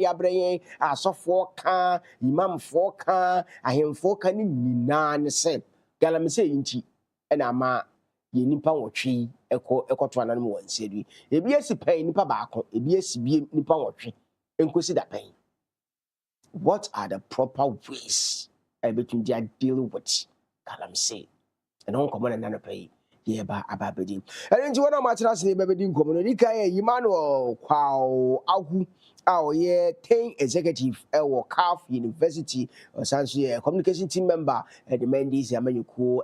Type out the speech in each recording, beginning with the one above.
de abraye asofo ka imam fo ka ahemfo ka ni nyina ne se galamse yinti na ma ye nipa wotwe ekoto anan mo wansiadu ebi esi pan nipa baako ebi esi bi nipa wotwe enkosi da pan. What are the proper ways between their deal with galamse and on common and pay ye ba ababedi and into one of my trust in babedi community kay Emmanuel kwao agu our year 10 executive CAF University or Sansu communication team member at the Mendes Yamaniku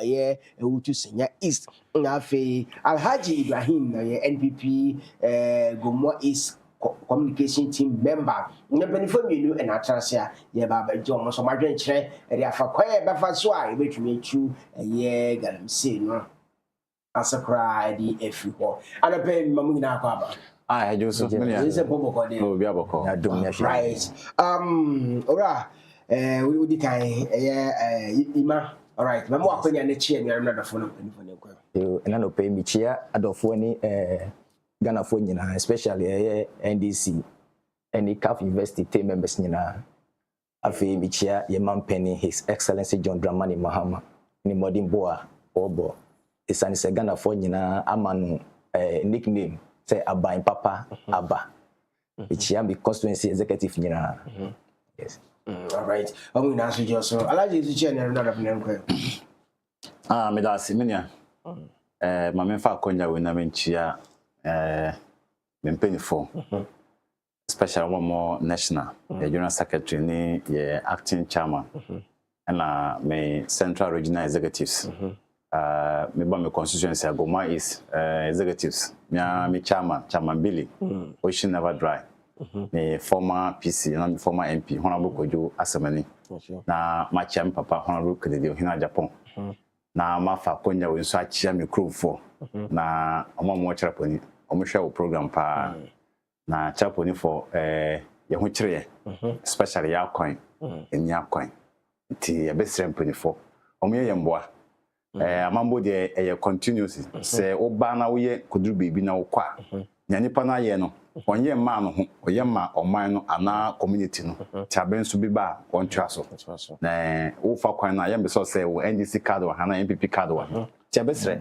year to Senior East Nafe Alhaji Ibrahim NPP Gomo East communication team member na benefit menu and atrasia ye ba ba jo mo so ma dwen kire e dia fa kwae ba fa so a e betumi chu ye galamse no asakra di efi ho ana pe mamu na kwa ba ah Joseph many is a bobo ko de no bia boko right ora we di kan ima all right mamu akonya na chi enwere na dafo no benefit ne kwa yo na no pe mi chia adofo ni Ghana for nyina especially NDC and CAF University team members nyina afi mi chia ye manpenny His Excellency John Dramani Mahama ni modern boa obo isani se Ghana for nyina amanu nickname say Aban Papa Aba chia be constituency executive nyina yes all right omu na so jo so alaje zu chia na na kwa me da simenia ma me fa konya we na menchia mempenifo special one more national the general secretary ni acting chairman and me central regional executives me ba me constituency Agoma is executives me chairman Billy Ocean Never Dry me former PC and former MP Honorable Kojo Asemani na ma chairman papa Honorable Kennedy Hina Japan na ma fa konya we so achia me crew for na omo cheraponi omo hwe program pa na cheraponi for ye ho kire especially ya coin enya coin ti ya besre mponi for omo ye mboa amambo de ye continuous se oba na wo ye koduru bebi na wo kwa nya nipa na ye no onye ma no ho oye ma oman no ana community no chabensu bi ba on twaso na wo fa kwan na ye be so say wo NDC card wa na MPP card wa chabesre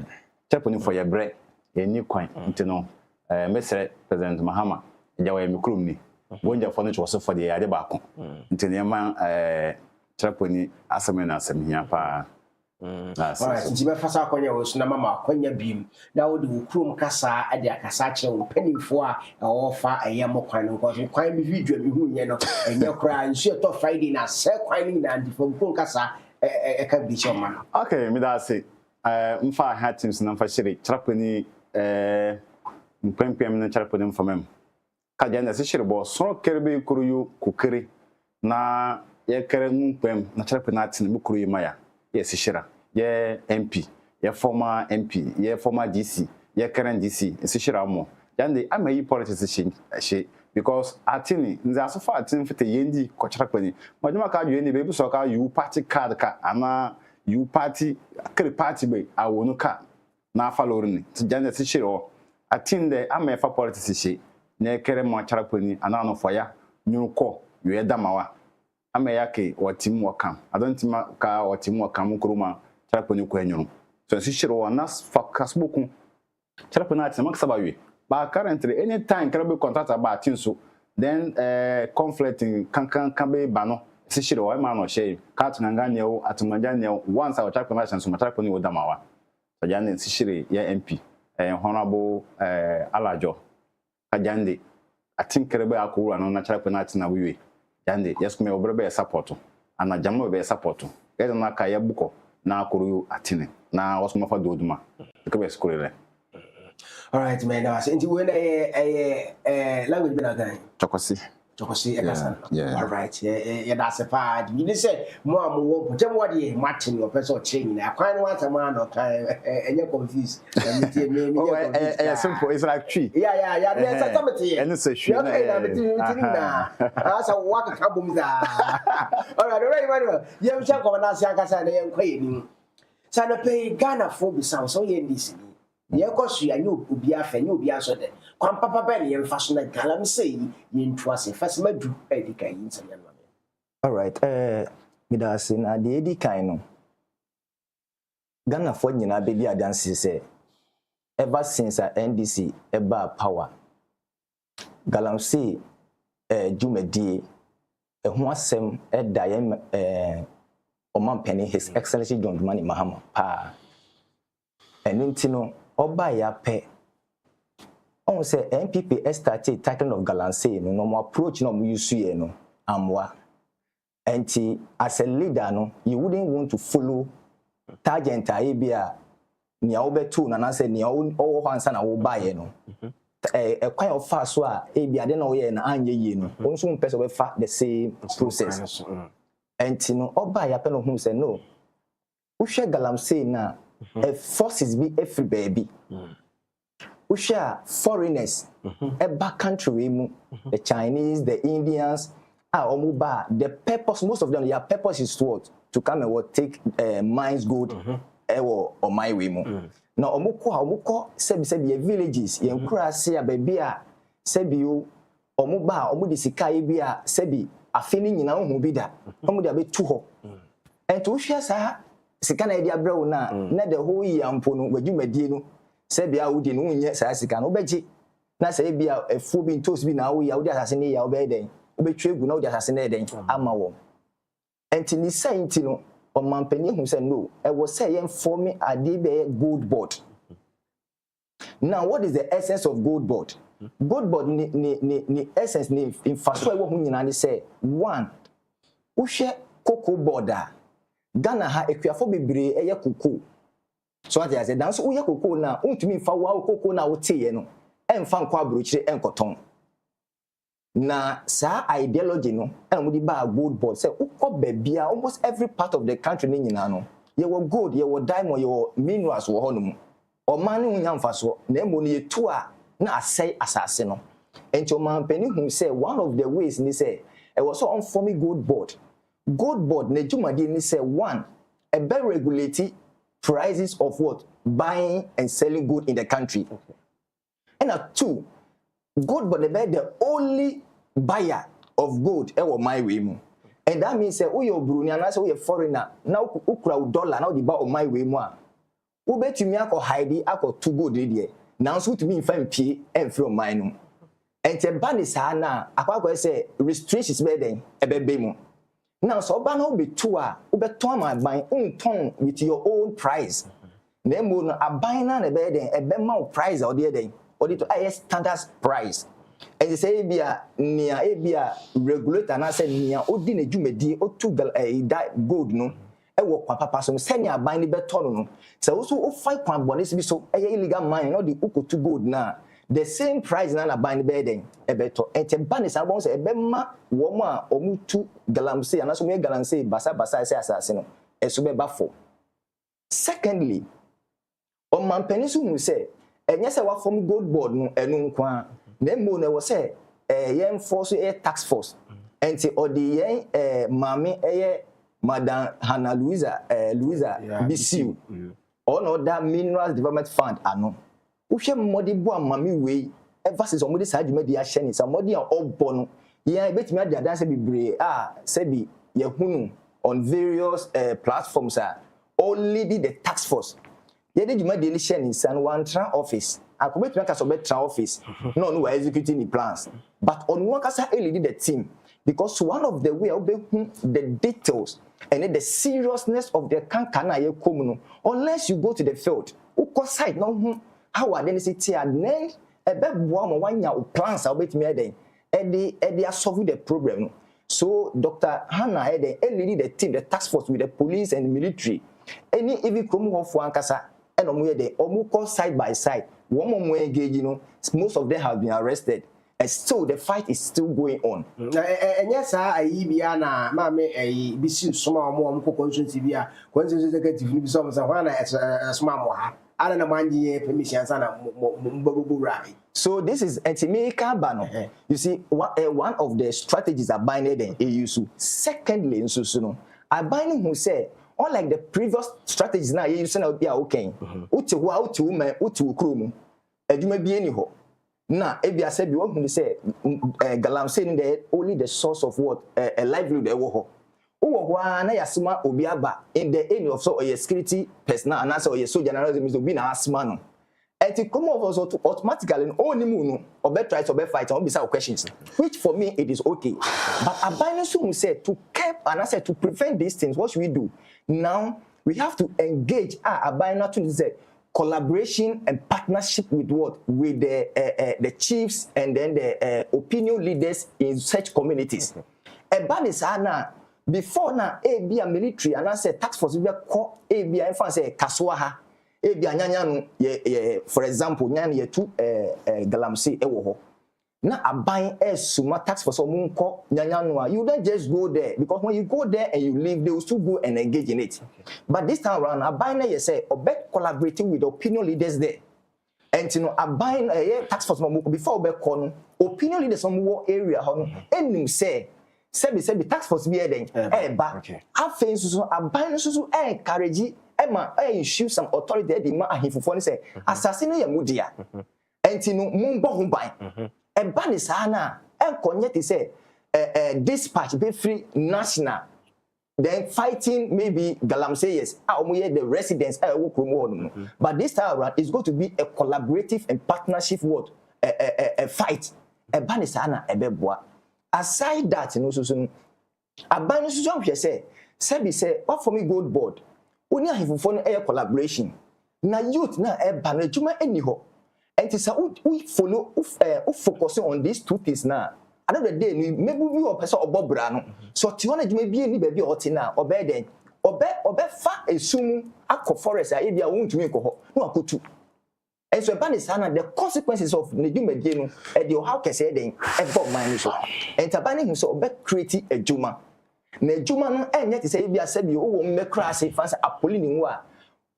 chaponi for your break ye ni kwan ntino mesre President Mahama ja wa mikrum ni bonja for no so for the ade ba ko ntino ye ma chaponi asamena asamhia pa alright nti be fasa akonya wo na mama akonya biem na wo de wo krom kasa ade akasa kire wo panimfo a wo fa ayem kwan no ko kwan bi video bi hu nye no enye kra nsu to Friday na se kwan ni na ndi fo krom kasa ka bi choma okay me da say mfa ha teams na mfa shiri trapani mpempem na trapani mfamem ka jana se shiri bo so kerebe kuruyu kukere na ye kere mpem na trapani atin bu kuruyu maya yes shira ye MP ye former MP ye former DC ye current DC shira mo yande amayi politics she because atini nza so fa atini fite yendi kochara kwani majuma ka ju ni be so ka you party card ka ana you party kere party be awonu ka na falorni jande shira atinde amayi fa politics she ne kere mo chara kwani ana no foya nyuko ye damawa ameyake watim wakam adontima ka watim wakam kuruma traponi kwenyu so sishiro wana fakasbuku traponi atima maksabawe ba currently anytime karabe contract about tinso then conflicting kan be bano sishiro wa ma no shey ka tunanga ne o atumanja ne once our traponi license so traponi odamawa so jande sishire ya MP honorable alajo kajande atin karabe akuru no na traponi atina wiwe yande yeskume obrebe support ana jamo be support ede na ka yabuko na akuru atine na wasuma fa doduma ke be skulele all right man now say nti we na language be na gan chokosi ekasa all right yeah that's a part you say mo amwo po tem wode martin no person change na kwan no ata ma no kan enye confused me simple it's like tree yeah there's something and it's a tree na asa waka kabum za all right Emmanuel yem sha ko na sia kasa na yen kwaye ni sana pay Ghana for bi sound so yen this ye koso ya nyo obi afa nyo obi aso de kwan papa ba ne yemfa so na galamsey ye ntu ase fase madu edika yi nsem ya no. All right. Me da say na the edi kan no. Ghana for nyina be di adanse say ever since NDC eba power galamsey jumedi ho asem da ye Omampeni His Excellency John Dramani Mahama pa enti no oba ya pe on say NPP started title of galamsey no mo approach no mo use ye no amwa. And as a leader, no, you wouldn't want to follow target idea. Ni obetu na na say ni o hansa na wo buy no. Quite of fast so e bia de na wo ye na anye ye no. Onso mpese we fa the same process. And no oba ya pe no hu say no. Wo hwe galamsey na forces be every baby. Wo hwe foreigners e back country mu, the Chinese, the Indians. The purpose, most of them, their purpose is to come and take mines gold or my way. Now, omuko sebi villages, ye nkura se ababi a sebi yo omuba omudi sika ebi a sebi afeni nyina ho bi da omudi abetu ho. And to hwia sa sika na e dia brew na the whole year ampo no wadwumadie no sebi a wudi no nye sa sika no obeji na sebi a efu bi ntos bi na wo ya wudi asase ne ya obeden obetwegu na odiasase na eden ama wo enti ni sainti no omampani hu say no e wo say yen form ade be gold board. Now what is the essence of gold board? Gold board ni essence ni infaso e wo hu nyina ni say one wo hwe cocoa board a Ghana ha ekwiafo bebre eye cocoa so ati ase dan so wo ye cocoa na untumi fa wo cocoa na wo teye no emfa nkwa abrochire enkoton. Na sa ideology no and we buy a gold board say ukọ bebia almost every part of the country ni nyina no ye wo gold ye wo diamond ye wo minerals wo honum o man ni hunya mfaso na emo ni yetu a na asai asase no enti o man pani hu say one of the ways ni say e was so on forming gold board na jumadi ni say one a better regulate prices of what buying and selling gold in the country. And two, gold but the only buyer of gold my way mu. And that means say uyo Bruni and say uyo foreigner now ukura dollar now the buy my way mu a ubetumi akọ hide akọ to gold there now so to me find pie and from mine. And te ban sa na akwa say restrictions be den ebebe mu. Now so ba na be two a ubeton my buy unton with your own price. Na mo no aban na be den ebe ma price or there den or the highest standard price. And they say ebia regulator na say nia odi na dwumadi otu gold no e wo kwa papa so say nia ban ni beto no say also o fight kwan bone bi so e illegal mine no the ukotu gold na the same price na ban ni be den e beto e te ban say bon say e be ma wo mo a omutu galamsey na so me galamsey basa say asase no e so be ba for. Secondly, on man penisu hu say enye say wa form gold board no enu nkwa na mo na wo say yen force tax force enti odi yen mami Madam Hannah Louisa Bisiu or no that minerals development fund ano wo hwe modi bo amami we ever since omodi sa adwuma di ahye ni sa modi an obbo no yen betimi adi adanse bibre say bi ye hunu on various platforms only the tax force ye dey dwuma di ni hye ni san one tran office akobetumi aka so betra office no we executing the plans but on one kasa lead the team because one of the way the details and the seriousness of the kankana ye kom no unless you go to the field uko site no how are they city and then ebeboa mo wanya plans obetumi e solve the problem no. So Dr. Hannah lead the team, the task force with the police and the military any even krom ho fo ankasa and omo ye omo side by side. One more engage, most of them have been arrested, and still the fight is still going on. And yes, I Biana, Mammy, a Bissu, small more consumption TV, consecutive some Savannah as a small I don't know, mind permission, so this is Antimika Bano. You see, one of the strategies are binding a use. Secondly, in Susuno, I binding who say, unlike the previous strategies now you say na be okay uti ho uti woman uti wokro mu adwuma bi eni ho na ebi ase bi wo say galamsey ni the only the source of what a livelihood e wo ho wo ho na yasema obi aba in the end of so or security personnel and also or soldier na means obi na asema no and to come over also automatically only no or be try to be fight or be some questions which for me it is okay but abandon so say to keep and I said to prevent these things what should we do now we have to engage abandon to say collaboration and partnership with what with the chiefs and then the opinion leaders in such communities na before na be a military and I said tax force be call be a say kaswa ha ebi anyanya no for example nyanya ye tu galamsey ewo ho na aban suma tax for some nko nyanya no you don't just go there because when you go there and you leave they will still go and engage in it but this time around aban na you say obe collaborating with opinion leaders there and you know aban tax for some before obe call no opinion leaders some area ho no enim say sebi tax force be there ba afen so aban so encourage Emma, issue some authority at the Mahifo say, assassin ya mudia. Entino mumbo humbai. A banisana, and connect say, dispatch be free national. Then fighting maybe Galamsey yes, the residents but this time around is going to be a collaborative and partnership word, a fight. A banisana, a beboa. Aside that, you know, so a banisana say, Sebi say, what for me gold board? Oni ahifofo no air collaboration na youth na e ba na adwuma eni ho enti sa we follow focus on these two things na another day ni maybe we o pese obobra no so ti wona adwuma bi eni ba bi o ti na obe den obe fa esum akọ forest a bia wontumi kọ ho na akotu and so ban is the consequences of the adwuma die no e de how kese den e bob man so enti ban him so obe create adwuma na adwuma no enye te say bia sabi wo mmekra ase fansa apoli ni wo a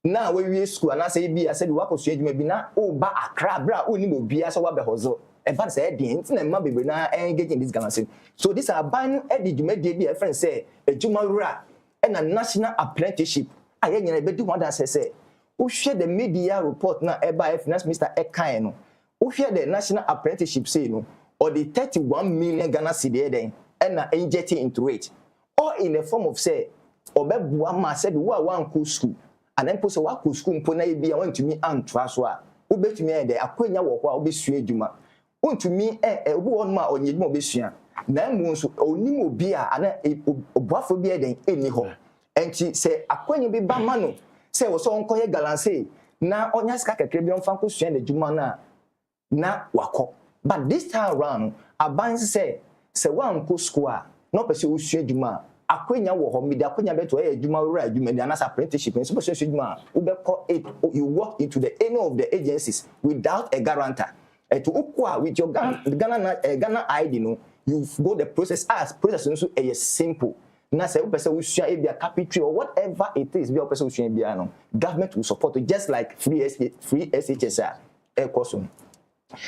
na we wie school na say bia sabi wakoso adwuma bi na o ba akra bra oni mo bia so wa be hozo e fa say dey nti na ma bebe na engage in this galamsey so this are ban e di adwuma die bia friend say adwuma wura e na national apprenticeship aye nyina be di wonder say wo hwe the media report na e ba finance minister e kan no wo hwe the national apprenticeship say no or the 31 million Ghana cedi den e na injecting into it or in the form of say obebua ma said wo wan ko school and then post wa ko school mpo na e bia want to me antra so a obetumi e de akwanya wo ko a obesua adwuma ontumi obi won ma onye adwuma obesua na mu nso onim obi a ana obuafo bi e den eni ho enti say akwanya bi ba ma no say wo so onkoye galamsey na onya sika kekere bi on fa ko sua na adwuma na wako but this time around aban say wan ko school a no person who share juma akwenya wo ho media akwenya beto e juma wura juma na apprenticeship so person share juma you walk into any of the agencies without a guarantor to ukwa with your Ghana ID no you go the process so is simple na say person who share be a capital or whatever it is be a person who share be no government will support it just like free SHS course.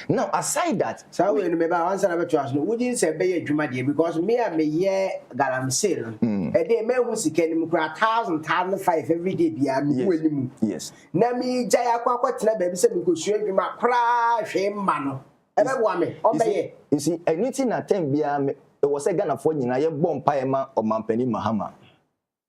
Now aside that so we remember answer about to us no wouldn't say be adwuma dey because me galamsey no e dey me hu sika ni mukura 1,005 every day bia me wanimu yes na me jaya kwakotena ba bi say me ko sua adwuma kra hwe mma no e be bo ame obeye you see anything na time bia me was a Ghana for nyina ye bom paema o mampani mahama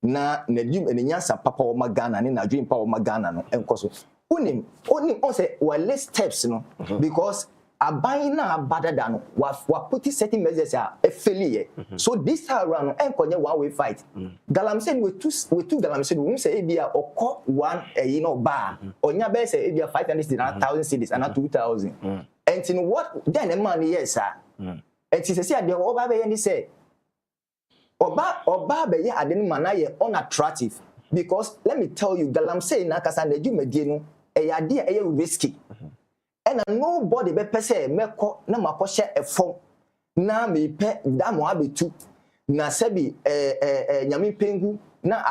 na nadwum enyansa papa o magana ne nadwum pa o magana no enkoso Onim on say well list steps no because aban na better than wa put certain measures a failure so this time around enkonye one way fight galamsey we two galamsey we say e bia okọ one bar onya be say e bia 500 and 1,000 cedis and 2,000 and in what then a man yes sir and she say the oba be any say oba be ye ade no man ye unattractive because let me tell you galamsey na kasa na dwumadie no eyade eye risky and nobody be pese meko na makoshe efom na me pe damo abetu na sebi nyame pengu na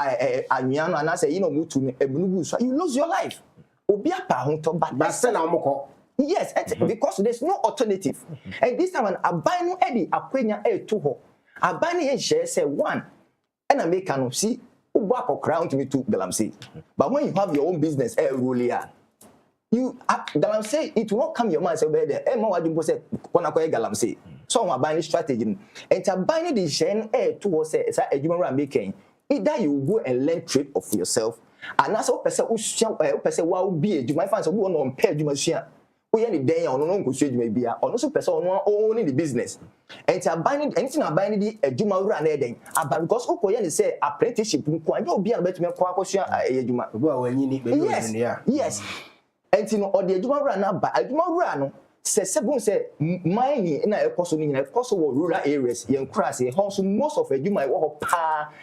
anwea no na say you know mutu no ebunugu so you lose your life obi apa ho to but say na omoko yes because there's no alternative and this time an aban no edi akwenya etu ho aban ye share say one and make no see back or crown to me to Galamsey. But when you have your own business, Rulia, you Galamsey, it will not come your mind say there. Emma Wadimbo say Konakoye Galamsey. So I'm buying strategy. And to buy the Shen to say a human making. Either you go and learn trade of yourself, and that's all person who shall person will be you might find some one on pay you must share. We any day on no go may be or also person owning the business. And to buying anything I buying the Juma run then. But because Okoyen say apprenticeship, you'll be able to make a Juma. Well, when you need yes. And you know, or the Juma run up, but Juma run. Say mining in a cost of rural areas, young crass, also most of you might walk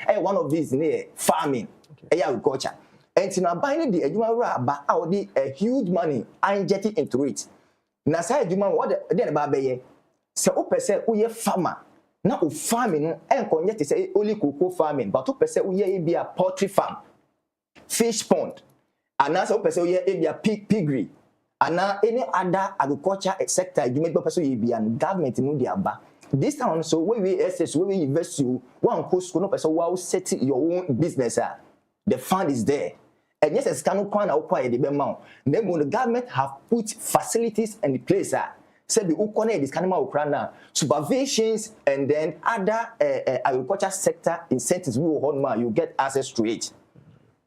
one of these near farming, agriculture. And in a buying the Ejuma but out the a huge money I injected into it. Now say Juma what then about Baye. So percent we farmer. Now farming and connect say only cocoa farming, but 2% we be a poultry farm, fish pond, and now so percent we be a piggery. And now any other agriculture sector, you make person you be and government in the aba. This time so when we assess, when we invest you, one cost no person will set your own business. The fund is there. And yes, it's cannot quite acquire the amount. Then when the government have put facilities in place, say the ukone this kind of Ukraine supervisions and then other agriculture sector incentives we will hold you get access to it.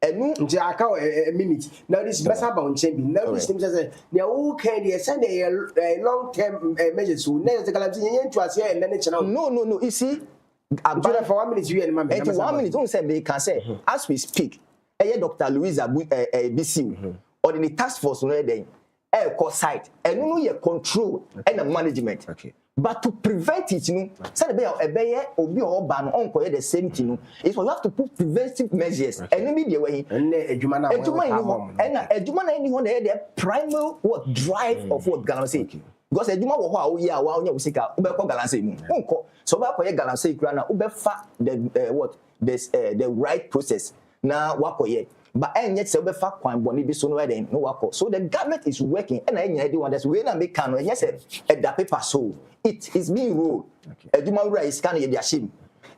A minute. Now this is about changing. Now this seems as a okay, send a long-term measures who never to us here and then it's no. You see, for 1 minute, you and 1 minute, don't say they can say as we speak. Dr. Louisa BC or the task force on the site and no your control and management. Okay. But to prevent it, say obi or ban on the same thing. It's what you have to put preventive measures. And maybe way and anyone the primal what drive of what Ghana say. Because Ejuma wo ya wa onya usika ubeko Ghana say mu. So ba koye Ghana say kra na ubefa the right process na wakoye. But and yet, Sebefa Kwan Boni be so no then no wako. So the government is working, and I know one that's when I make can yes the paper so it is being ruled. A human right is scanning the shame.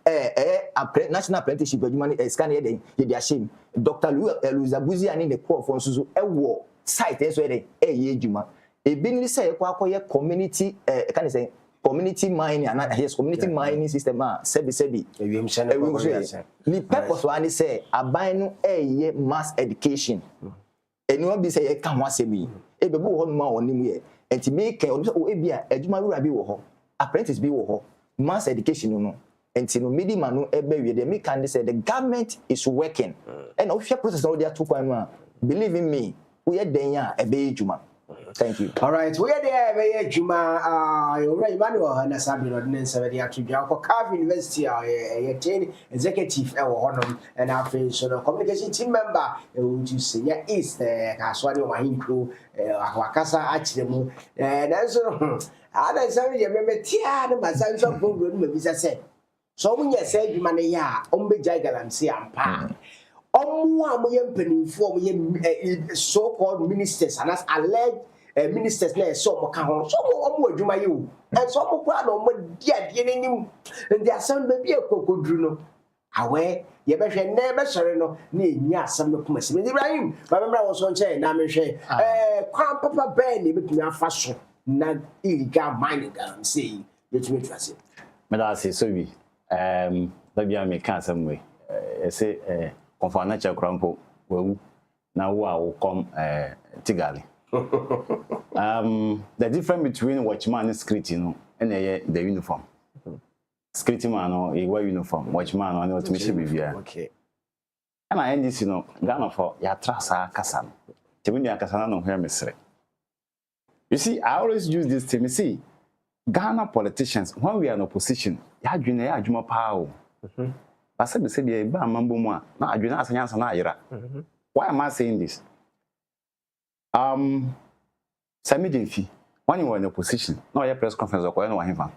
National apprenticeship human is scanning the shame. Dr. Louisa Buzi and in the core for Suzu a war site and so a ye juma. A bin say a community can I say community mining and his community mining system sebi the purpose one say abide a mass education and no be say e kan wa semi e be bo ho ma onim ye enti make o be a aduma wura bi wo ho apprentice bi wo ho mass education no enti no middleman no e be we dey make can say the government is working and official process no dey to kwan believe in me we den ya e be aduma. Thank you. All right, we are there. Juma, Emmanuel, and Sabino, and 70 at Carve University, executive, and our communication team member, who senior East, Caswani, Mahim crew, Wakasa, Achimo, and also, I remember Tia, my son's of Google, said. So when you say, you money, Ombe Jagalam, Siam, so-called ministers and as alleged ministers there so adwuma you and some crowd on dear and their son baby a cocodruno away ye be hwe never sorry no na enya asam no kuma sim Ibrahim my member was on chair na me hwe kwan papa ben e betumi afa so na illegal mining am say betumi trase me da say so bi da bia me kan asam we say konfana cha krampo wawu na wo a wo kom tigali the difference between watchman and security and the uniform security man no he wear uniform watchman no what me bibia okay and I end this Ghana for ya trasa kasa temi ni akasa na no hwe mesre. You see, I always use this to me see Ghana politicians when we are in opposition ya adwene ya adwuma pa o basa be say be ba mambo mu a na adwene asanya asa na ayira. Why am I saying this? Samidinfi when you were in opposition no your press conference or no one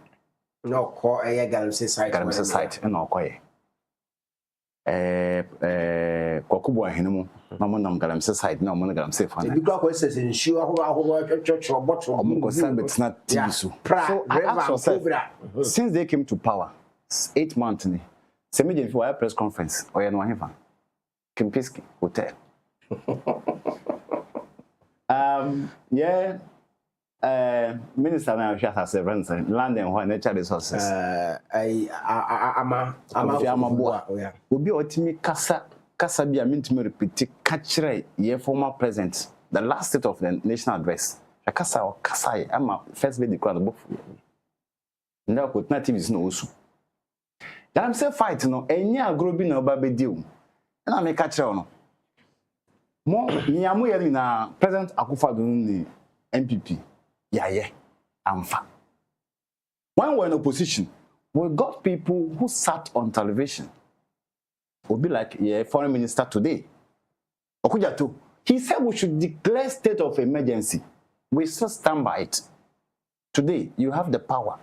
no call a Galamsey site and no koye Kokubo Hinimu, no one on Galamsey site, no one Galamsey fan. The big says ensure who church or bottom, it's not so I ask yourself, since they came to power 8 months, Samidinfi were press conference or no one. Kempinski Hotel. Yeah. Minister now she has severance land and what natural resources. Ama boa. Obi otimi kasa bi a mintimi repeat kachre ye former president the last state of the national address. Kasa ama first lady kwa the book. Nda ko na TV is no osu. That say fight no enye agro bi na oba be deal. Na me kachre no. Mo niamu ye na president Akufo-Addo ni MPP. Yeah, Amfa. When we're in opposition, we got people who sat on television. We'll be like, yeah, foreign minister today. Okujato, he said we should declare state of emergency. We still stand by it. Today, you have the power.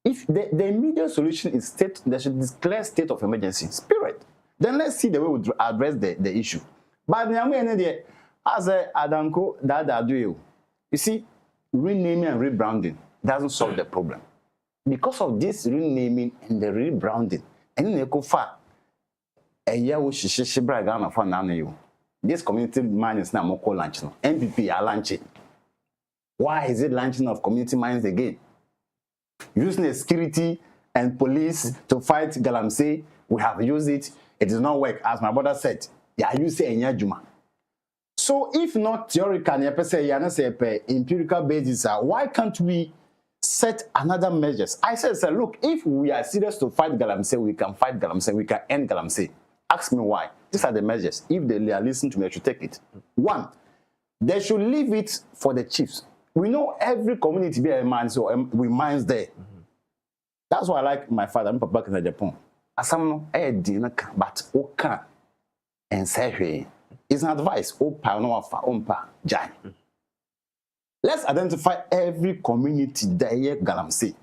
If the immediate solution is they should declare state of emergency. Spirit. Then let's see the way we address the issue. But as Adanko, that do you see, renaming and rebranding doesn't solve the problem. Because of this renaming and the rebranding, and then you far a year which is Ghana for you. This community mines now more launch no. MPP are launching. Why is it launching of community mines again? Using the security and police to fight Galamsey, we have used it. It does not work. As my brother said, yeah, you say in Juma. So if not theoretical, empirical basis, why can't we set another measures? I said, look, if we are serious to fight Galamsey, we can fight Galamsey, we can end Galamsey. Ask me why. These are the measures. If they are listening to me, I should take it. One, they should leave it for the chiefs. We know every community be a man, so we mines there. That's why I like my father. I'm back in Japan. Asam no but oka and say it's an advice. Let's identify every community that here Galamsey.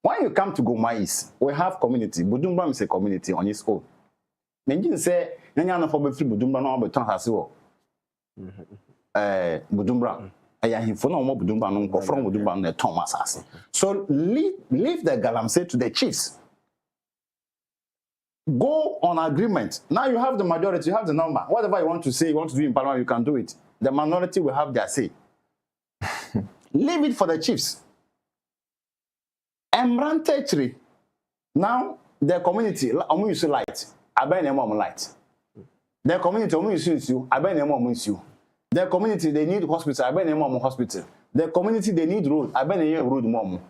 When you come to Goma East, we have community. Budumbram is a community on its own. Menjin say, Nanya no for be free Budumbram no be ton hasiwo. Budumbram. Aya himfo no mo Budumbram no ko from Budumbram na ton asase. So leave the Galamsey to the chiefs. Go on agreement. Now you have the majority, you have the number. Whatever you want to say, you want to do in Parliament, you can do it. The minority will have their say. Leave it for the chiefs. Embrantechri. Now the community, omu use light. Aben emo light. The community omu use you. Aben emo use you. The community they need hospital. Aben emo hospital. The community they need road. Aben emo road mom.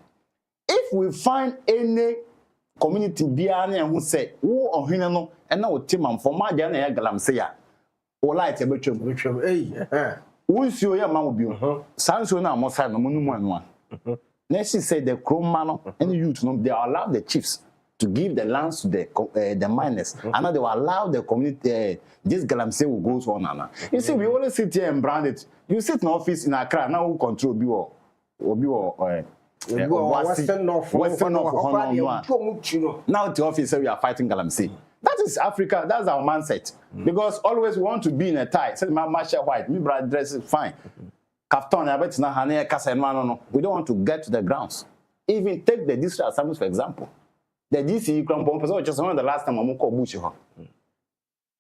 If we find any community biane who say wo ohwene no na wo timam for ma ja na ya Galamsey ya wo light e betwem wo nsuo ya ma wo bio sanso na mo sai no mo numu anu a na she say the chroma no any youth no they allow the chiefs to give the lands to the miners and they will allow the community this Galamsey will go on and you see we always sit here and brand it. You sit in office in Accra now who control Western North. Now the office say we are fighting Galamsey. That is Africa. That's our mindset. Because always we want to be in a tie. Say my marshal white, me brother dress is fine. Kaftan, I bet na hane kasa no. We don't want to get to the grounds. Even take the district assemblies for example. The DC Krampo just one of the last time I'm call bush.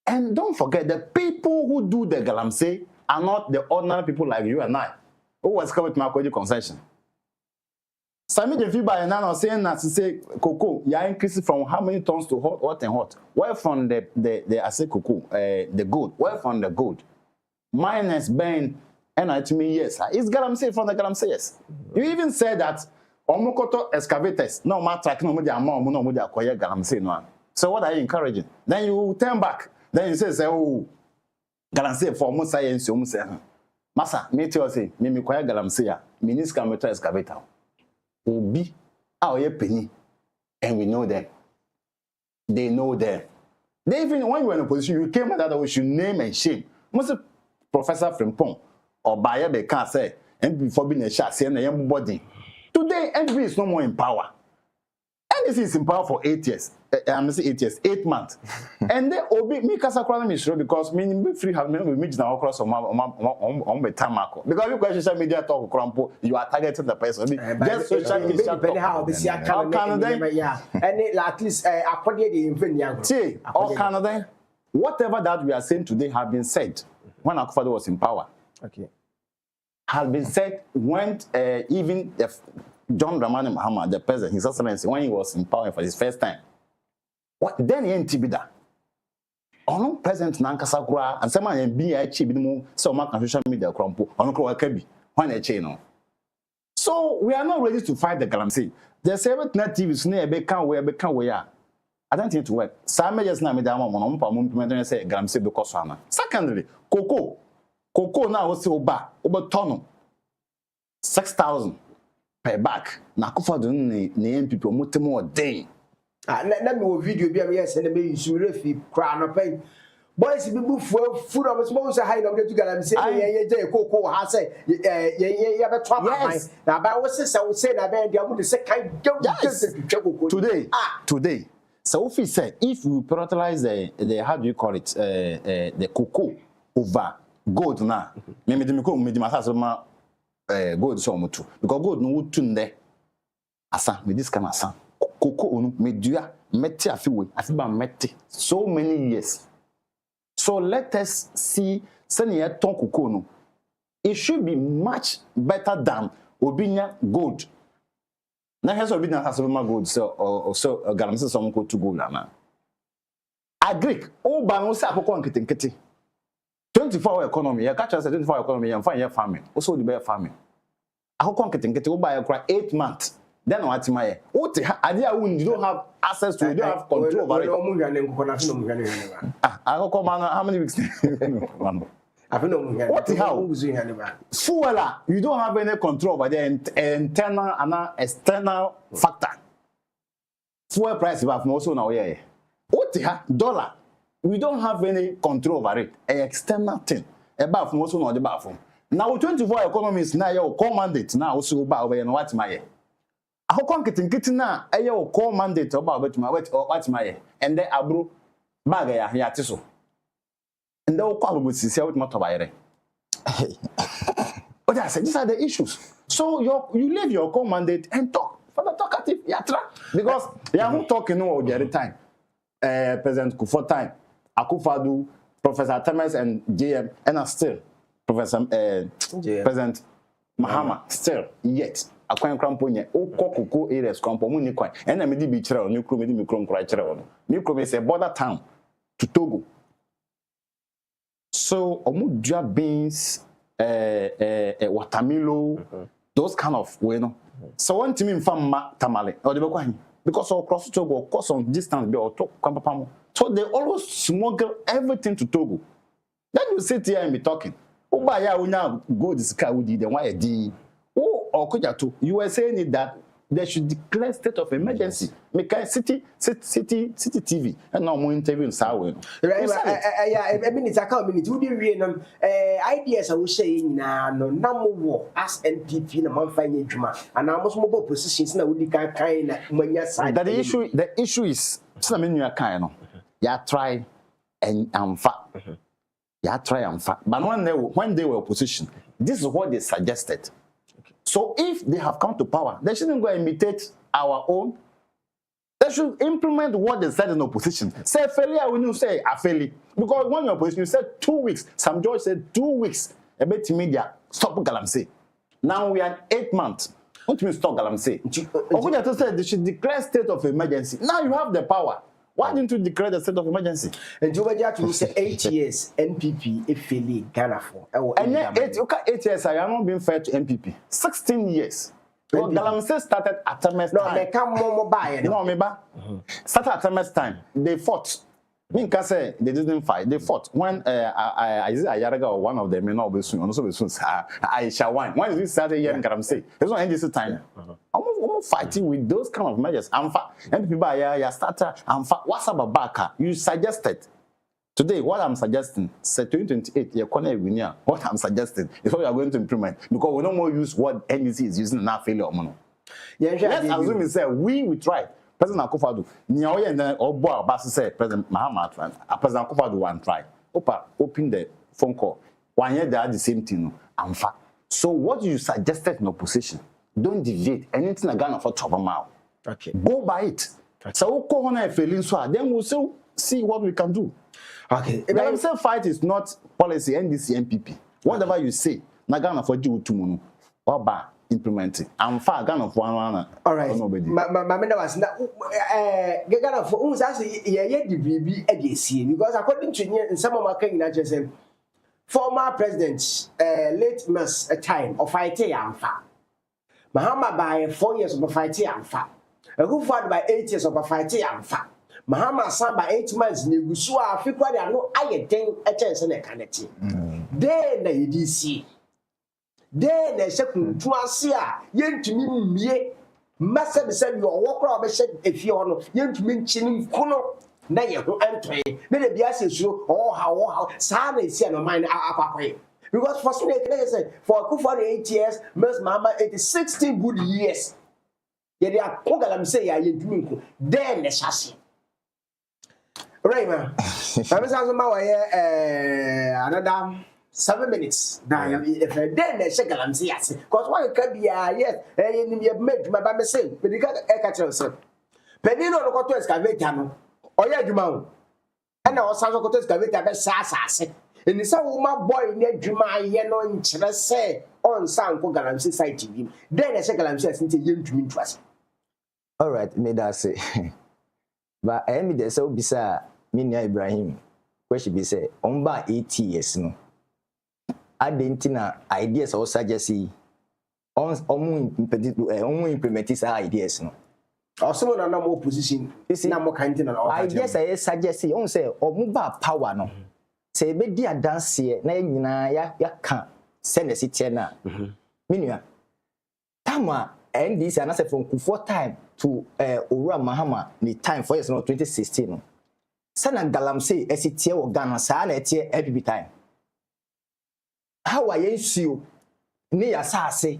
And don't forget the people who do the Galamsey are not the ordinary people like you and I. Who was covered my concession. Sami the fiber and now saying that to say cocoa, you are increasing from how many tons to hot and hot. Where from the I say cocoa, the gold. Where from the gold? Minus Ben and I to me yes. It's Galamsey from the Galamsey yes. You even said that Omokoto excavators no matter no more amount no more acquire Galamsey no. So what are you encouraging? Then you turn back. Then you say oh Galamsey for more science you say Massa me tell say me acquire Galamsey a minisca meter excavator. Obi our penny and we know them. They know them. They even when you were in a position you came at that we should name and shame. Most Professor Frimpong or Bayer Bekan say and before being a shot saying a young body. Today NB is no more in power. NDC is in power for 8 years. I'm say 8 years, 8 months. And then Obi me kasa kwala me sure because me be free have me na across on be tamako. Because you question social media talk krampo you are targeting the person. Just social media talk. How can they? Yeah. And at least akode dey invent yago. See, all Canada whatever that we are saying today have been said when Akufo-Addo was in power. Okay. Has been said when even John Dramani Mahama, the president, His Excellency, when he was in power for his first time. What then he intibida? Ono president Nankasa Kura and some man be a chip no so much on social media crumple on Kabi when a chain. So we are not ready to fight the Galamsey. The 7th net TV is near Beckham where Beckham we are. I don't think to work. Some majors now me down on implement say Galamsey because one. Secondly, Cocoa now was so bad over ton 6,000 per bag. Na Akufo-Addo ni MPP omutemo day. Let me video be yes and be you refi cry no pay. Boys people food of small high no get to Galamsey ye Cocoa ha say ye be twa Yes. Na ba wo say na be dia wo de say kan Today. So if we say if we prioritize the how do you call it the cocoa over gold now, me masasa ma gold so mutu because gold no wutun there asa me this kind asa cocoa no medua meti afiwe afiba meti so many years. So let us see senior ton cocoa no, it should be much better than obinya gold. Na heso obinya hasoma gold so Galamsey some go to gold na agric o ba no se akoko nketenkete 24-hour economy, you catch us 24-hour economy, you find your farming. Also, the bear farming. I hope get to buy a 8 months. Then what's my idea? You don't have access to it, you don't have control over it. I hope how many weeks? What how? Fuel, you don't have any control over the internal and external factor. Fuel price is also now, yeah. What dollar? We don't have any control over it. An external thing. About from also not the bathroom. Now 24 economies now your core mandate now also about over and what's my how come getting now a your core mandate about what's my and then abro bagaya yatiso. And they will come with sincere with motorbike. But I said these are the issues. So you leave your core mandate and talk. For the talkative yatra. Because you are not talking no the other time. President Kufuor time. Akufo-Addo, Professor Temes and JM, and still Professor President Mahama, still yet. Akwan Kramponye, Okoko areas Krampo Munikwan, and I may be children, New Crum, Mikron, Crachero. New Crum is a border town to Togo. So, Omudja beans, watermelon, those kind of bueno. So, one to me from Tamale, or the Bokwani, because of cross Togo, of course, on distance, be or talk, Kampapamo. So they always smuggle everything to Togo. Then you sit here and be talking. Oh, by ya now go this car with the why D. Oh, or could you were saying that they should declare state of emergency. Make city TV and no more interview in Sawe. I mean it's a community. Would you read ideas I was saying now no number as NPP in a month finding Juma and almost mobile positions now would be kind when you're side. That the issue is some in your kind. Ya try and fat. Ya try and fat. But when they were opposition, this is what they suggested. Okay. So if they have come to power, they shouldn't go and imitate our own. They should implement what they said in opposition. Say failure when you say a failure. Because when you're opposition, you said 2 weeks. Some George said 2 weeks. A bit media stop Galamsey. Now we are 8 months. What do you mean stop Galamsey? Okujato said they should declare state of emergency. Now you have the power. Why didn't you declare the state of emergency? And you were to say 8 years NPP if fairly Ghana for. And then 8 years I am not being fair to NPP. 16 years. Well, Galamsey started at Temes time. No, they come more by. No, me ba. Started at Temes time. They fought. Minka say they didn't fight. They fought when Ayaraga or one of them may not be soon. Also be soon. Aisha wine. When we started here in Galamsey, there's no NDC time. I'm fighting with those kind of measures. I'm and people are starter. What's about Baka? You suggested today. What I'm suggesting, say 2028, you're corner winner. What I'm suggesting is what we are going to implement because we no more use what NDC is using now failure. Let's assume it say we tried. President Akufo-Addo, Niaoye and then Obo Abasi said President Mahama try. President Akufo-Addo one try. Open the phone call. 1 year they are the same thing. So what you suggested in opposition, don't deviate. Anything I Ghana for top mouth. Okay. Go by it. So then we'll still see what we can do. Okay. Galamsey fight is not policy NDC MPP. Whatever you say, na Ghana for you to mono. Oba implementing. I'm far Ghana for one. All right. Mamenda was na Ghana for who's actually yeah the BB EDC because according to some of my Kenyan just said former president late Miss time of fighting amfa. Mahama by 4 years of fighting amfa. Who fought by 8 years of fighting amfa. Mahama san by 8 months ni gusu afikwa they no ayeten a chance na kaneti. Then na EDC. Then na se kuntu ase a yentumi mmie massa be say you work ra be she efie hono yentumi nchini nkono na ye ho antoe na de bia se suo how sa na esi no man akwakoye because for some they say for Kufuor 8 years Miss Mama 60 good years ye dey akogalam say ya yentumi nko then na shase right man I'm saying ma another 7 minutes. Now, if I then they shake and see us, because one can be yes, and you make my baby say, but you got a catch yourself. Penino no to excavate no. Or yeah, you man. And our son go to excavate a best sass. And the son my boy near Juma yellow in say on San Kogalam society. Then a second I'm saying to you to interest. All right, me that say. But I am the so bisa Minya Ibrahim. Where she be say on ba 8 years no. Adentina ideas or suggest on implement these ideas no. Or someone on more position. You see, more kind of ideas I suggest on say or move power no. Say be dia dance here na ya can send a city na. Minua. Tama and this and say from Kufuor time to Owura Mahama the time 4 years no 2016 no. Sana Galamsey city or Ghana sa na etie every time. How I ensure ne asase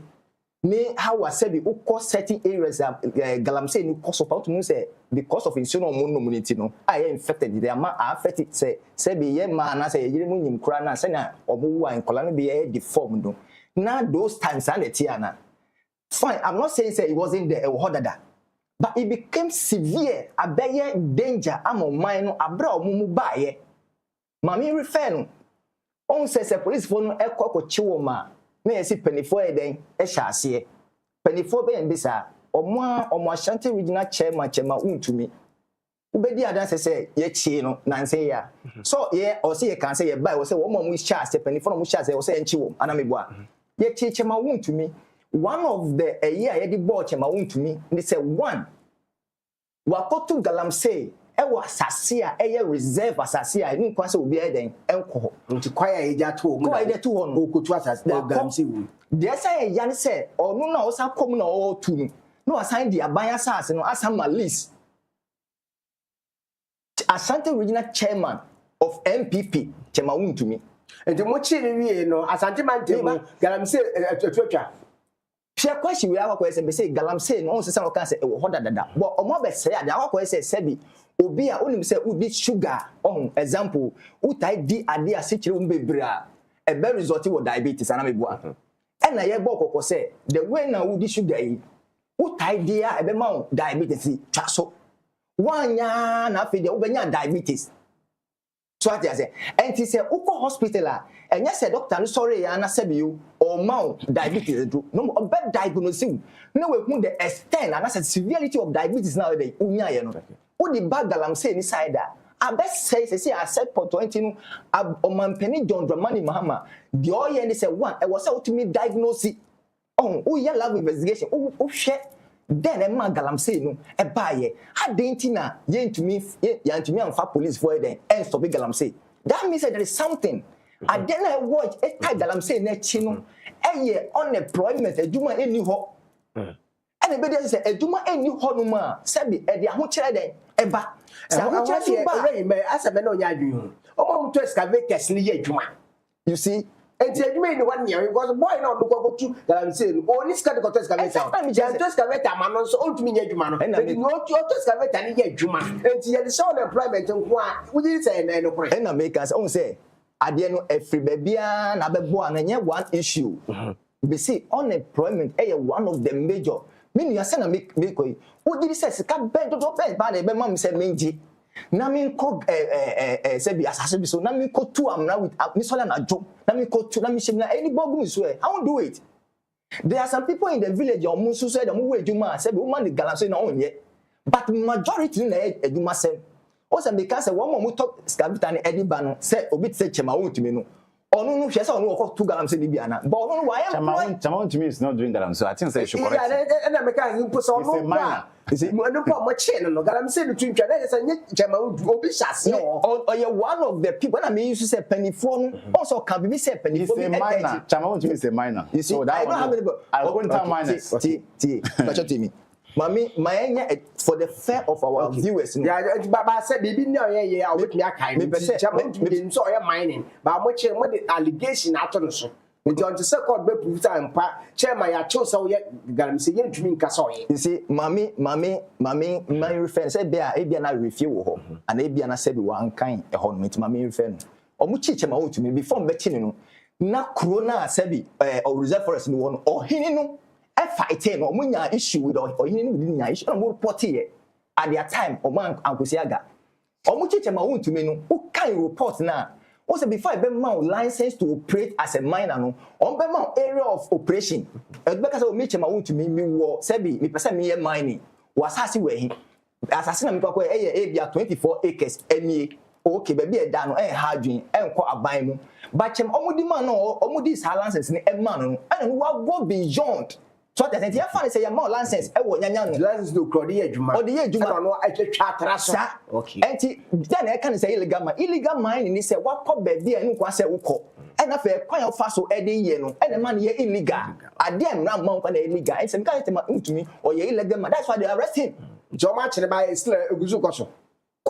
ne how I say be ukọ certain areas Galamsey no cost of to say because of insurance on community no I infected the am affected say be ye man na say yire mu nyim kura na say na obo wan kola no be ye deformed no na those times and the fine I'm not saying say it wasn't there hodada but it became severe abeye danger am man no abra omumu ba ye mami refer no on says a police phone ekoko chiwoma na yesi penifo eden e hyase penifo be mbisa omo Ashanti regional chairman untumi ubedi adan say ye chi no nanse ya so ye o say ye kan say ye buy o say wo mo hyase penifo no mo hyase o say enchiwom anamebua ye chi chairman untumi one of the year ye di board chairman untumi they say one wakotu Galamsey ewa asase a eye reserve asase a ni kwase obi eden enko nti kwaya eja to mu kwaya de to ho no okotu asase na Galamsey wu de say ya ne say onu na osa kom na o tu no no assign the aban asase no asa malis Ashanti regional chairman of MPP chema wuntumi nti mo chi ni wie no Asante man table Galamsey atwatwa Pia kwashi we akwa say be say Galamsey no on say o kan say e wo hoda dada but omo be say ade akwa say sebi obi a onim say udi sugar on example utai di ade asekire um bebra e be result with diabetes anamebua e na ye bo kokko say the way na udi sugar yi utai di a e be ma diabetes twa so wanya na afi de ubenya diabetes so ati say enti say uko hospital a enya say doctor no sorry ya na say bi o ma diabetes do no be diagnose no we hu the extent and the severity of diabetes now dey unya ye no udi bag Galamsey ni side a be say accept for 20 no omampeni John Dramani Mahama the all ye ni say one e was ultimate diagnose oh we lab investigation oh hwe then e ma Galamsey no e ba ye adenti na ye ntumi amfa police for then and stop Galamsey that means that there is something and then I watch e tag Galamsey na chi no e ye unemployment aduma eni ho and be dey say aduma eni ho no ma se bi e dey ahokere den eba se ahokere ba me asebe na onya adwun omo to excavators ni ye adwuma you see enti adwuma ni 1 year because boy na do go to Galamsey no oni ska de ko to excavator ja to excavator ma no so ontumi nya adwuma no enti no to excavator ni ye adwuma enti ye say unemployment nko a wuji say na no kore and na make us on say ade no every bebia na bebo na nye one issue we see unemployment one of the major meaning you say na make ko wo diri say sika bed do bed ba na be mam say menji na me ko say be asase bi so na me ko tu amna with me so na jo na me ko tu na me shim na any bogum so I won't do it. There are some people in the village or musu say dem wo adwuma say be woman the galamsey na onye, but majority na adwuma sem o say because one mo talk scavita na ediba no say obi say chema wontumi no onu no hwe say onu wo tu galamsey ni bia na but onu no why chema wontumi is not doing galamsey. I think say she correct. Yeah, and make an impo so no pa. You see, no pa mo che no galamsey no twintwa na say chema obi hyase or you one of the people when I mean you say pennyfo no also can be say pennyfo be minor. Chema wontumi is a minor. You see, so that I don't have any I won't tell minors. Catch me. Mami, my for the fair of our viewers. Yeah, Baba said, "Baby, no, yeah, with me, I can't." Me so I mining, but I'm watching what the allegation after so. We don't just call be proof time pa. Chairman, I chose so yet. Galamsey, you dream kasoy. You see, mami, my reference said, "Be a na review ho, and a na said one kind a hon meet mami reference. Omuchi chema to me before betting no. Na corona said or reserve forest no one or hinino. Fighting or munya issue with or within your issue, and more potty at their time or man Uncle Siaga. Or much to me, no, who can report now? Also, before I be license to operate as a miner, no, on be area of operation. Because of me, to me, war, Sebi, me person me mining was assassin where he assassin me 24 acres, any okay, baby, a dano, and hardware, and quite a buy. But omudi man or omudi silences in a man, and what go beyond. So that the funny say more license e wo nyanya no license no krodi adwuma o de adwuma no atwetwa traso okay enti then e kan say illegal mining ni say wakọ ba bia enu kwa say wukọ e na fe kwan fa so e de ye no e de man ye illegal ade amra man kwa na illegal e say me kan tema ntumi o ye illegal man that's why they arrest him jo ma kire ba still eguzu koso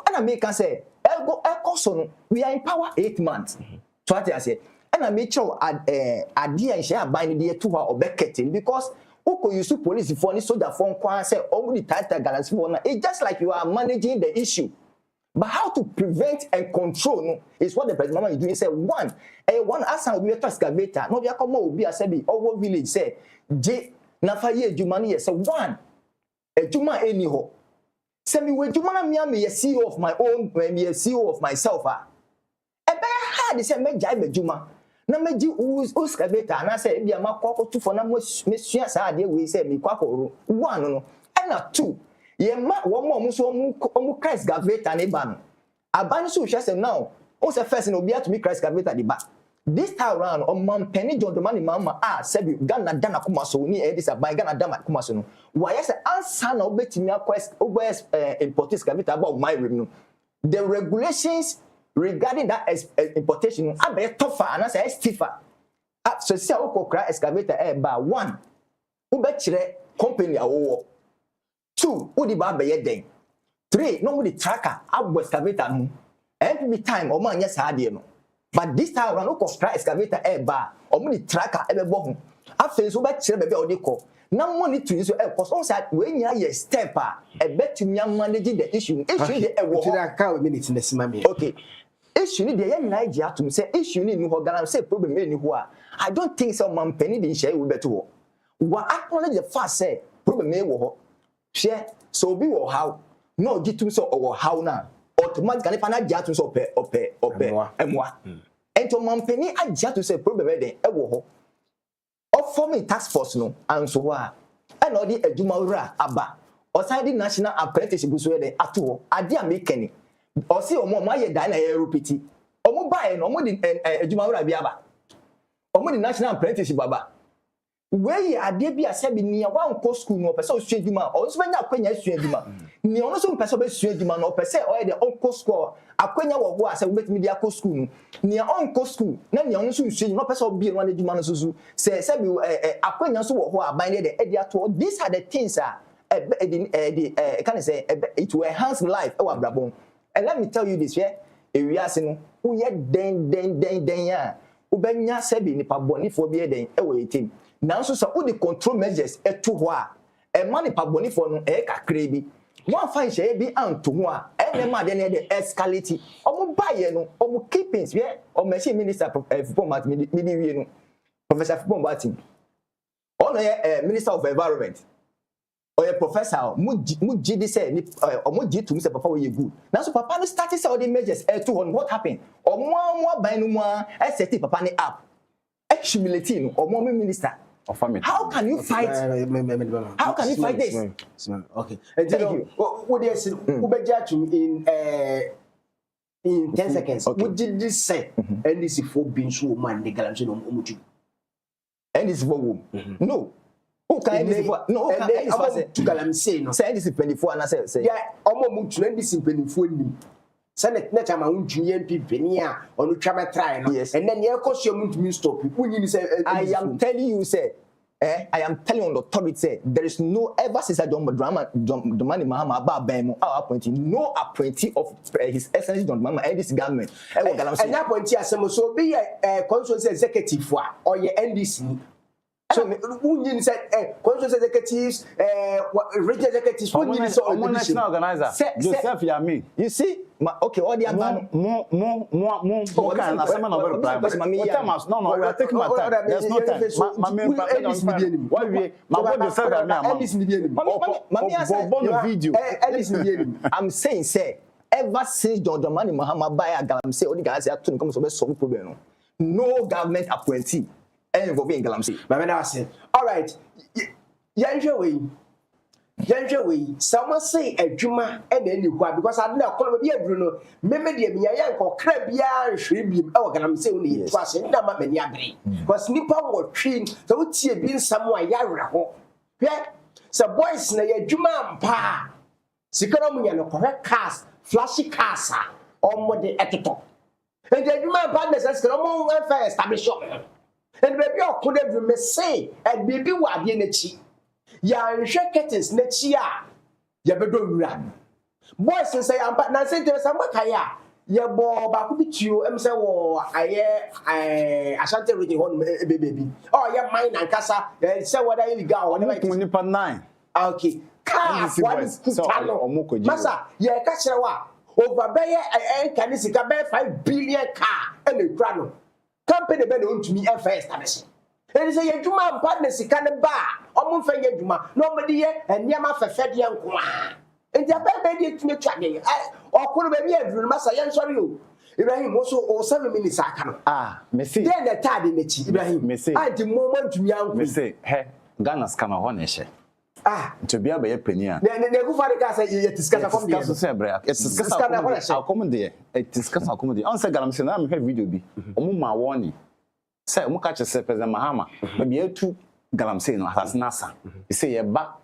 ana me kan say so no we are in power 8 months so what I say and I make sure ade an share buy ni de to ha obekete because Oko use police for any soldier phone kwa say only tighter galamsey for it's just like you are managing the issue. But how to prevent and control no, is what the president mama is doing. Say one asan we to excavator. No be come obi asebi owo village say J na fa ye adwuma no say one adwuma eni ho. Say me we adwuma na me CEO of my own, me CEO of myself ah. E be hard say me jai be adwuma. Na meji excavator na say bia makọ to for na mesua sa ade we say me kwakọ one no na two ye ma wo mo so omu Christ excavator ne ba no aban so hwe say now o say first no bia to me Christ excavator the ba this time round o man penny John Domani mama say bi Ghana dana kuma so ni e this aban Ghana dana kuma so no why say answer na obetimi akọ import excavator about my room no the regulations regarding that importation, I be tougher and I say stiffer. So see how kokra excavator ba one. Ube chire company awo. Two, udi ba be den. Three, no the tracker abu excavator no. Every time o man yes ade no. But this time around kokra excavator ba o the tracker e be bo ho. Afen so be chire be o de ko. Na money to use cause on say when you step e betumi manage the issue. Issue the e wo. Okay. Issue ni de ya nyina agi atum say issue ni ho galam say problem ni ho a I don't think so man penny dey share we beto ho wa acknowledge the fact say problem e wo ho share so bi wo how no gitum so wo how na automatically pa na agi atum so ope emwa ento man penny agi atum say problem e dey e wo ho of forming task force no anso ho a e no di adwuma wura aba o side national apprenticeship so e dey ato ho ade a make any or see omo ye dan na ye repeat omo bae no omo di adwuma wura bia ba omo di national apprenticeship baba we ade bia se bi nia wan ko school no pese osua adwuma o so benya akwanya asua adwuma ni ono so pese obesua adwuma no pese o ye de onko school akwanya wo ho ase obetimi di akọ school no nia onko school na nia ono so usua no pese obi no adwuma no so se bi akwanya so wo ho aban de e ato these are the things can say it will enhance life e wa brabon. And let me tell you this, yeah. If we are saying, "Oh yeah, then ya," ubenya sebi ni paboni for be then e we team. Now so the control measures e to ho a e man ni paboni for no e kakra bi. One fine shey bi anto ho a e dem ade na dey escalate. Omo baye no, omo keepings, yeah. O machine minister football mat me wie no. Professor football mat. Ono ye minister of environment. or a professor muji dey say omoji to me say papa we good now so papa no start say all the measures to on what happened omo ban no mo set papa ni up accumulating omo minister of family. how can you fight this okay and thank you what they say ubeja to in 10 seconds what did this say and this for being so man the galamse no omuju and this for wom no who can this for no who can this for say galamse no say this 24 and say yeah omo mutu and this 24 nim Senate net ama untu MP peni a onu twa betrai no and then ye koso mutu stop unyi say I am telling you say I am telling on the authority say there is no ever since John Dramani Mahama about Bemu our appointee no appointee of his excellency John Mahama and this government and that appointee asem so be constituency executive or your NDC so unyi say constituency executives regional executives unyi say national organizer Joseph Yami you see okay all the other more can asema na very prime no we are taking my time there's no time why we my body Joseph Yami video I'm saying say ever since John Dramani Mahama buy a Galamsey only guys have to come so solve problem no government appointee involving Galamsey but I say all right Yanjwe we someone say adwuma e na enihu because ade na kono bi aduru no meme de me ya nko kra bia nhwe bi e Galamsey oni etu ase nda ma mani abere because nipa wo twi so utie bi nsam a ya werɛ ho hwɛ so boys na ya adwuma mpa sikara mu nya no correct cars flashy cars omode etoto and adwuma mpa na sikara mu fa establish and baby okoda bi me say and baby wa ade na chi ya nhwe curtains na chi a ya bedo wura boys say ampa na say there some kaya ya bo ba ku bituo em say wo aye Ashanti region hon baby oh ya mine ankasa say whether illegal or whatever nipa 9 okay car one kutalo masa ya ka kire wa over be kan sika be 5 billion car e me kura no company be na ontumi e first establish and say ya djuma partner sika ne ba omo fa ya djuma no me de ye eniama fefede nko a enti abebe de tumi twade okuru be bi aduru masa ya nsori o Ibrahim also o 7 minutes aka no me see then the third in the Ibrahim me see anti moment tumi anko me say he Ghana scam ho na ehye to be aba ye pani a ne ku fare ka say ye discuss akom de discuss say bra discuss akom de discuss akom de on say Galamsey na me hear video bi omo ma warning say omo ka che say President Mahama be ye tu Galamsey no asasnasa he say ye ba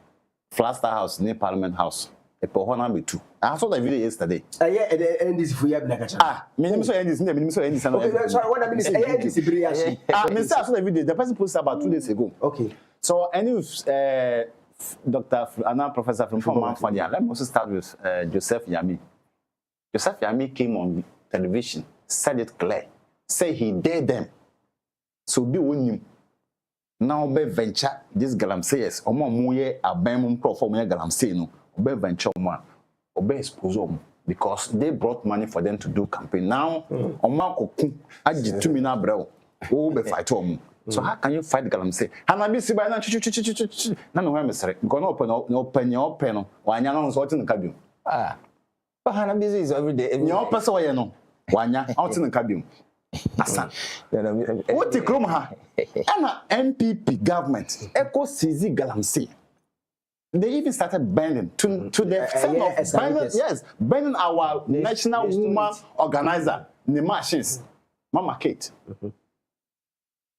Flaster House near Parliament House e po ho na be tu I saw the video yesterday NDC for ya na ka minimum so NDC minimum so NDC okay sorry what I mean is NDC brilliant me say I saw the video the person posted about 2 days ago okay so any Dr. Anna Professor from Manfadia. Let me also start with Joseph Yami. Joseph Yami came on television, said it clear, say he dared them. So be winning. Now be venture this Galamseyers. Omo muye abemum pro for muye Galamsey no. Obe venture omo. Obe expose omo because they brought money for them to do campaign. Now omo koku aji 2 million brel. O be fight omo. So how can you fight Galamsey? Hanabi si by na chu na me mesere because no open no wanya no so tin kabium but Hanabi is every day no person we no wanya out tin kabium asan what the krom ha na MPP government eco seize Galamsey they even started banning to the extent of banning, yes, banning our national woman organizer the machines Mama Kate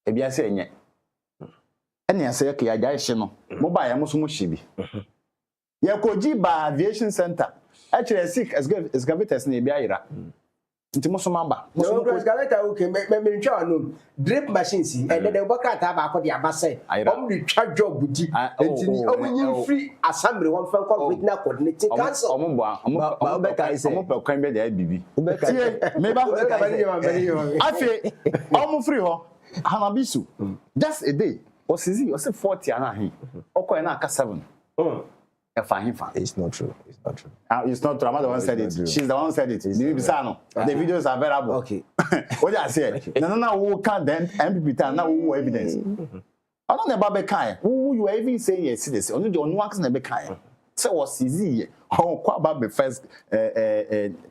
ebia se enye ene ase ya ya jahye no mobile ya muso mo hyebi ya koji ba aviation center actually sick excavators na ebia yira nti muso mamba no excavator okay me ntwa no drip machines and then the worker ta ba ko de abase om de twa job di nti ni omunyi free assembly won fan original coordinating council ba be kai say omo pe kwan be de bibi me ba afi omo free ho Hanabisu, just a day. Was easy, was 40 and a half. Okay, now 7. It's not true. It's not true. It's not true. I'm the one said it. She's the one said it. The videos are available. Okay. What I say? No, who can't then MPP now who evidence. I don't know about Bekai. Who you even saying yes, this only the one na Bekai. So was easy. Oh, quite about the first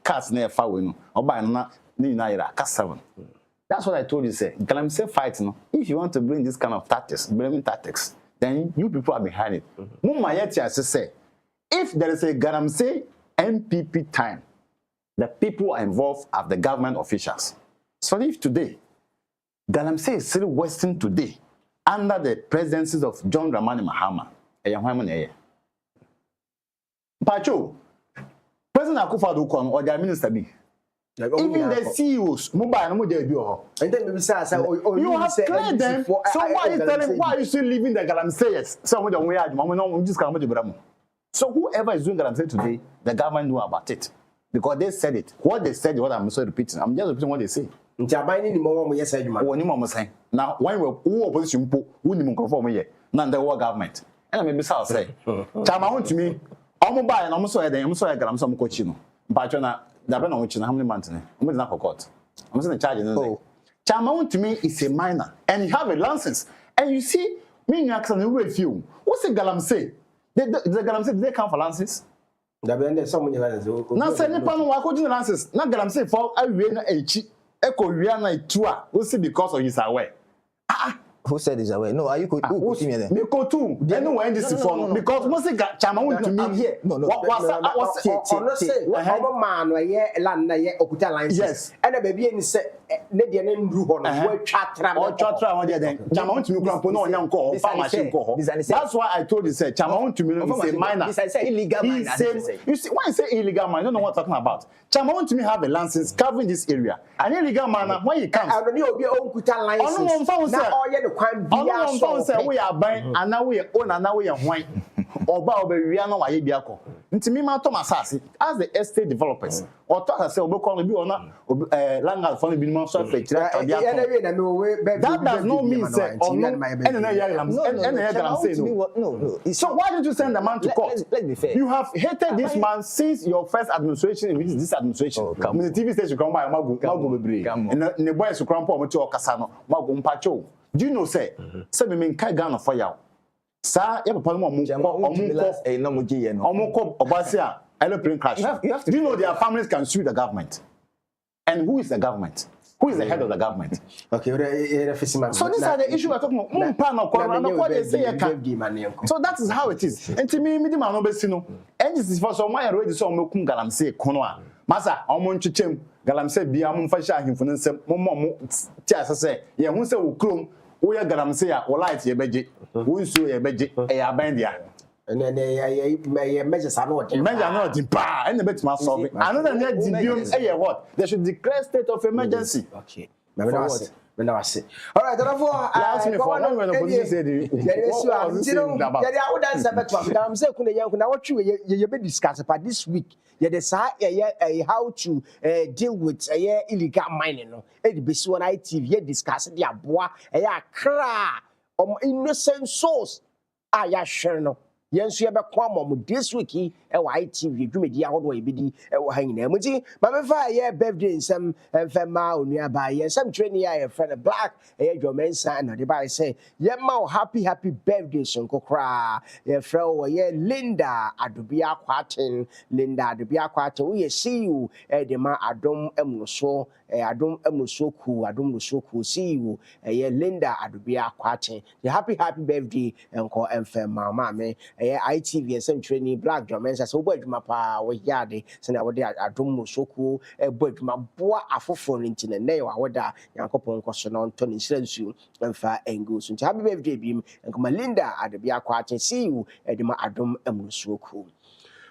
cast near Fawin or by na naira cast 7. That's what I told you. Say, Galamsey fight. No, if you want to bring this kind of tactics, blaming tactics, then you people are behind it. Mumma yeti as say, if there is a Galamsey MPP time, the people are involved are the government officials. So if today, Galamsey is still Western today, under the presidencies of John Dramani Mahama, Pacho, President Akufo-Addo or their minister be. Even the CEOs, mobile, no and then maybe say, you have cleared them. So why are you telling? Why are you still leaving the Galamseyers? Some don't wear. No, just come to. So whoever is doing Galamsey today, the government know about it because they said it. What they said, what I'm so repeating. I'm just repeating what they say. Now, when we opposition, who ni conform here? Now the war government. And maybe say, Chama want to me. I'm mobile and I'm so Galamsey. I'm coaching. But Dabena which how many months? I'm not for court. I'm in charge. Chama to me is a minor, and you have a license. And you see, me and Axon who refuse. What's the Galamsey? The Galamsey they come for licenses. Dabena someone now say Nippon wako do license. Not Galamsey for a Riena H. Echo Riana Tua. We'll see because of his away. Who said this away? No, are you could me go too. They know when this is for because most Chama want to me here. No, man where ye land na ye okuta lines. Yes. And the baby ni say ne de na ndru ho no we twatra or twatra ho de den. Chama want to me krampo na onya nko ho fa machine ko ho. That's why I told you say Chama want to me no say minor. This I say illegal minor. You see why I say illegal minor? I don't know what I'm talking about. Chama want to me have a license covering this area. An illegal minor when you come. I don't know obi okuta license. Na all ye on say we are buying and now we own and now we are wine. Oba obewia na waye biako. Nti mi ma to masase as the estate developers. Or talk say obekọ bi ona landlord for bi no so fe kira that does not mean say no. So why did you send the man to court? Let's be fair. You have hated this man since your first administration in this administration. The TV station come by mago bebre. And the boys who come po mo ti okasa no mago mpacho. Do you know say me men kai Ghana for yaw. Sa ya papa no omko obasia aeroplane crash. Do you know their families can sue the government? And who is the government? Who is the head of the government? Okay, so these are the issues we're talking about. So that is how it is. And to me, me man no be sino. And this is for someone already so omekum Galamsey kono a. Masa omo ntwetwem Galamsey bia mo mfa hia ahemfo nsem mo ti asese ye hu se wo krom wo ye Galamsey a wo light ye beje wo nsuo ye beje e ya ban dia. And then measures are not pa and the bit must solve it. Another net what? They should declare state of emergency. Okay. When I say, all right, therefore, I asked me for one when the police said, I'm saying, what you be discussing about this week. You decide how to deal with illegal mining. It be so on ITV, you discuss the aboa, cra, innocent souls. I sure no. Yes, you have a qualm this week. ITV, you may be out way be hanging emoji. Mamma fire birthday in some female nearby, some training. I have friend a black, your man son, or the by say, Yamma, happy birthday, Sonko cry. Your fro, Linda, Adubia Quatin, Linda, Adubia Quatin. We see you, Edema, Adom Emuso, Adom Emusoku, Adom Musoku, see you, Linda, Adubia Quatin. The happy birthday, Uncle and Femma, mamma. ITV and some training black Germans as a word mapa or yard, send out there at Domo Soku, a word my boy afofon into the nail, whether Yankopon question on Tony Sensu and fire and goes into happy birthday beam and come Linda at the Biaquat and see you at the Adom Emusoku.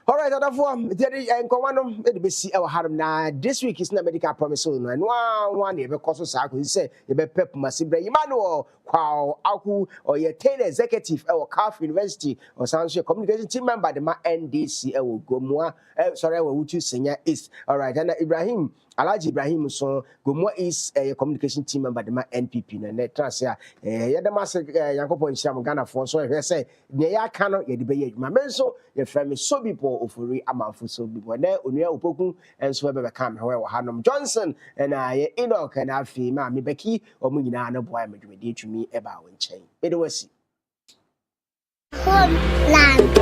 All right, other form, and Commando, it be see our harm now. This week is not medical promise, and one day because of Saku say, you be pep Massibre Emmanuel, Quao, Aku, or your 10 executive, or Calf University, or Sancho communication team member, the NDC, or Gomoa, sorry, what you senior is. All right, and Ibrahim. Alaji Ibrahim so Gomo is a communication team member the NPP na net transfer ya the master Yankopon Sham Ghana for so he say ne ya kan ye de be ye adwuma menso ye frame so bipo ofori amanfo so bipo na onua opoku enso be kam he wo hanom Johnson na ye Enoch na afi ma me beki omu nyina na boy medwedi atwumi e ba wo nchen e de wasi Homeland.